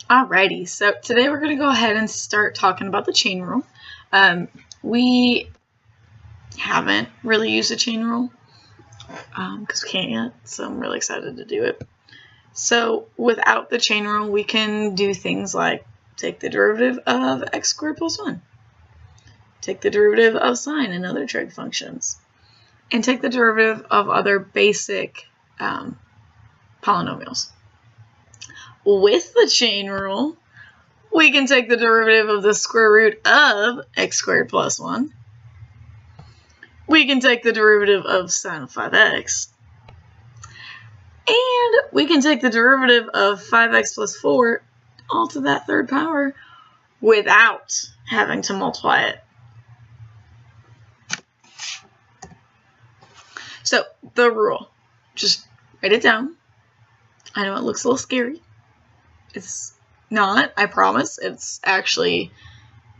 Alrighty, so today we're going to go ahead and start talking about the chain rule. We haven't really used a chain rule because we can't yet, so I'm really excited to do it. So without the chain rule, we can do things like take the derivative of x squared plus 1, take the derivative of sine and other trig functions, and take the derivative of other basic polynomials. With the chain rule, we can take the derivative of the square root of x squared plus 1. We can take the derivative of sine of 5x. And we can take the derivative of 5x plus 4 all to that third power without having to multiply it. So, the rule. Just write it down. I know it looks a little scary. It's not, I promise. It's actually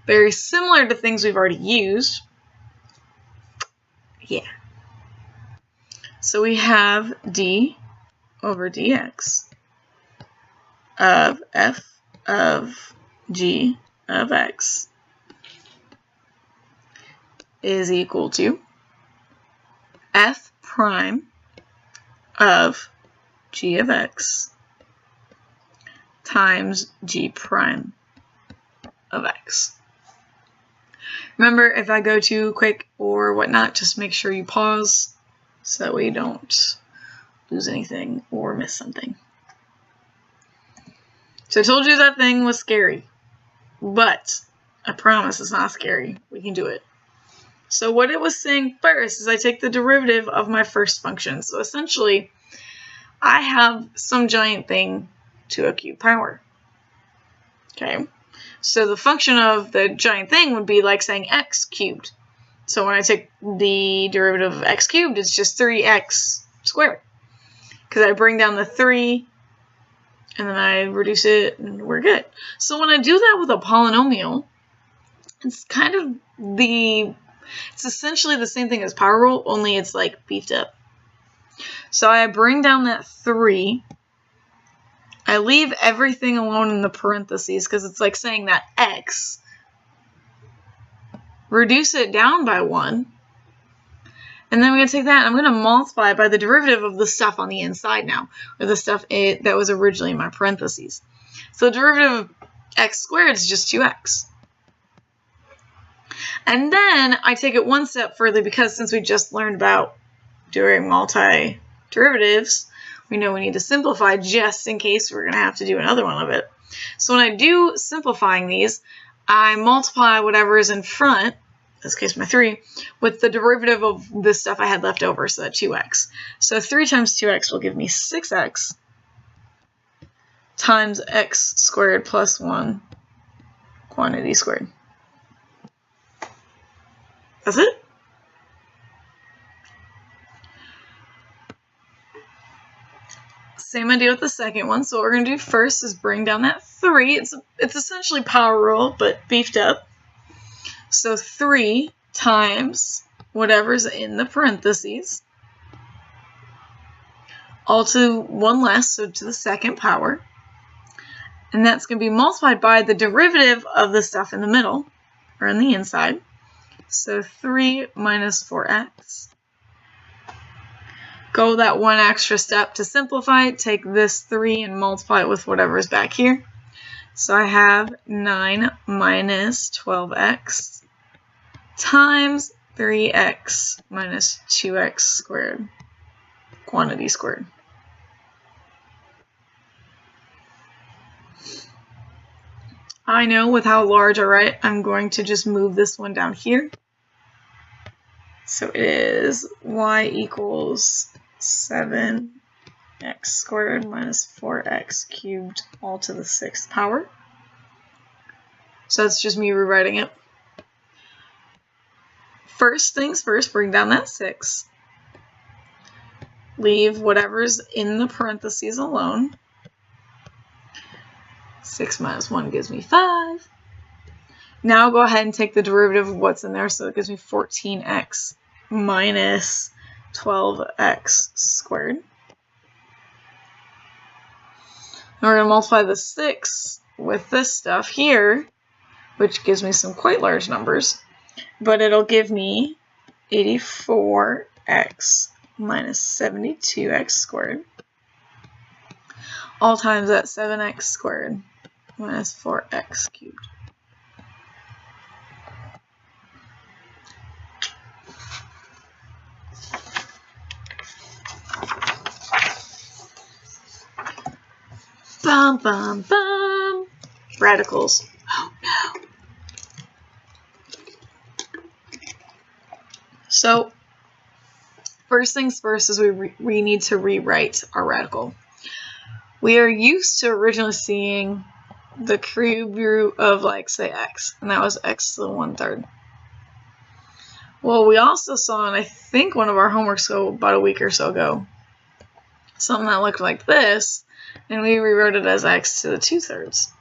very similar to things we've already used. Yeah. So we have d over dx of f of g of x is equal to f prime of g of x times g prime of x. Remember, if I go too quick or whatnot, just make sure you pause so that we don't lose anything or miss something. So I told you that thing was scary, but I promise it's not scary. We can do it. So what it was saying first is I take the derivative of my first function. So essentially, I have some giant thing to a cube power. Okay, so the function of the giant thing would be like saying x cubed. So when I take the derivative of x cubed, it's just 3x squared. Because I bring down the 3, and then I reduce it, and we're good. So when I do that with a polynomial, it's kind of it's essentially the same thing as power rule, only it's like beefed up. So I bring down that 3. I leave everything alone in the parentheses because it's like saying that x. Reduce it down by 1. And then we're going to take that and I'm going to multiply by the derivative of the stuff on the inside now, or the stuff that was originally in my parentheses. So the derivative of x squared is just 2x. And then I take it one step further because since we just learned about doing multi-derivatives, we know we need to simplify just in case we're going to have to do another one of it. So when I do simplifying these, I multiply whatever is in front, in this case my 3, with the derivative of the stuff I had left over, so that 2x. So 3 times 2x will give me 6x times x squared plus 1 quantity squared. That's it. Same idea with the second one. So what we're going to do first is bring down that 3. It's essentially power rule, but beefed up. So 3 times whatever's in the parentheses, all to 1 less, so to the second power. And that's going to be multiplied by the derivative of the stuff in the middle, or in the inside. So 3 minus 4x. Go that one extra step to simplify it. Take this 3 and multiply it with whatever's back here. So I have 9 minus 12x times 3x minus 2x squared, quantity squared. I know with how large I write, I'm going to just move this one down here. So it is y equals 7x squared minus 4x cubed all to the 6th power. So that's just me rewriting it. First things first, bring down that 6. Leave whatever's in the parentheses alone. 6 minus 1 gives me 5. Now go ahead and take the derivative of what's in there, so it gives me 14x minus 12x squared. And we're going to multiply the 6 with this stuff here, which gives me some quite large numbers, but it'll give me 84x minus 72x squared, all times that 7x squared minus 4x cubed. Bum, bum, bum. Radicals. Oh no. So, first things first is we need to rewrite our radical. We are used to originally seeing the cube root of, like, say, x, and that was x to the 1/3. Well, we also saw, and I think one of our homeworks about a week or so ago, something that looked like this, and we rewrote it as x to the 2/3.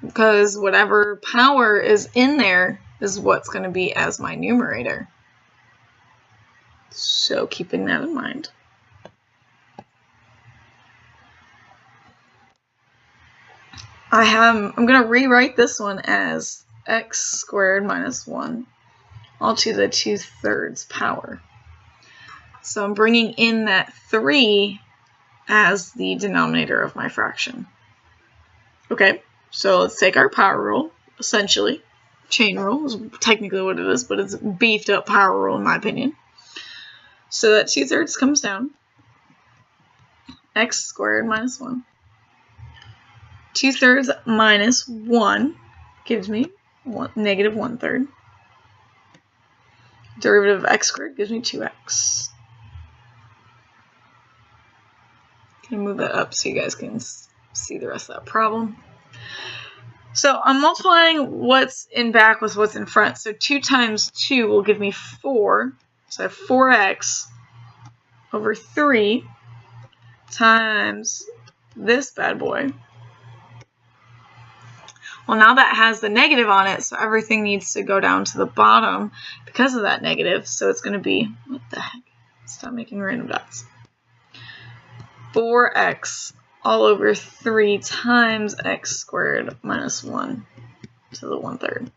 Because whatever power is in there is what's going to be as my numerator. So keeping that in mind. I'm going to rewrite this one as x squared minus 1 all to the 2/3 power. So I'm bringing in that 3 as the denominator of my fraction. Okay, so let's take our power rule, essentially. Chain rule is technically what it is, but it's beefed up power rule in my opinion. So that 2/3 comes down. X squared minus 1. 2/3 minus 1 gives me negative 1/3. Derivative of x squared gives me 2x. I'm going to move that up so you guys can see the rest of that problem. So I'm multiplying what's in back with what's in front. So 2 times 2 will give me 4. So I have 4x over 3 times this bad boy. Well, now that has the negative on it, so everything needs to go down to the bottom because of that negative. So it's going to be, what the heck? Stop making random dots. 4x all over 3 times x squared minus 1 to the 1/3.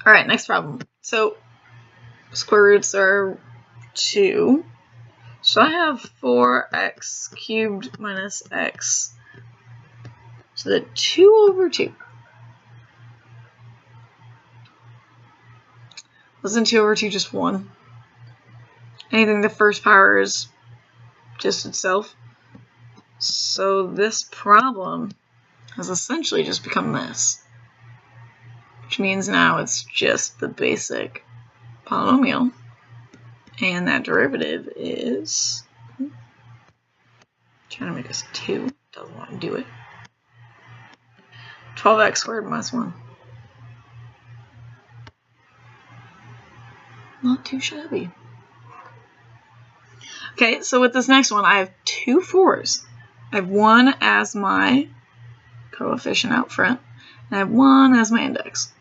All right, next problem. So square roots are 2. So I have 4x cubed minus x to the 2 over 2. Wasn't 2 over 2 just 1? Anything the first power is just itself. So this problem has essentially just become this. Which means now it's just the basic polynomial. And that derivative is... trying to make us 2. Doesn't want to do it. 12x squared minus 1. Not too shabby. Okay, so with this next one, I have 2 4s. I have 1 as my coefficient out front, and I have 1 as my index.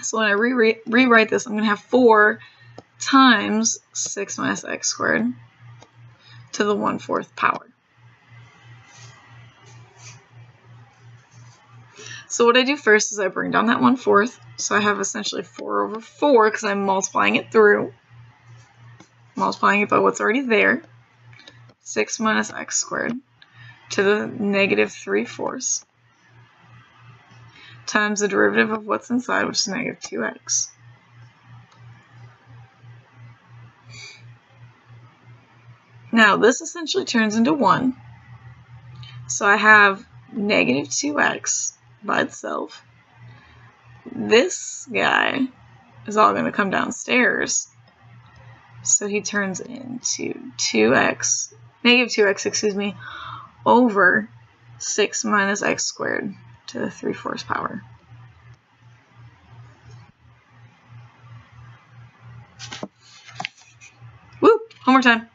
So when I rewrite this, I'm going to have 4 times 6 minus x squared to the 1/4 power. So what I do first is I bring down that 1/4. So I have essentially 4 over 4 because I'm multiplying it through. Multiplying it by what's already there. 6 minus x squared to the negative 3/4 times the derivative of what's inside, which is negative 2x. Now this essentially turns into 1. So I have negative 2x by itself. This guy is all going to come downstairs. So he turns into 2x, negative 2x, excuse me, over 6 minus x squared to the 3/4 power. Woo! Homework time.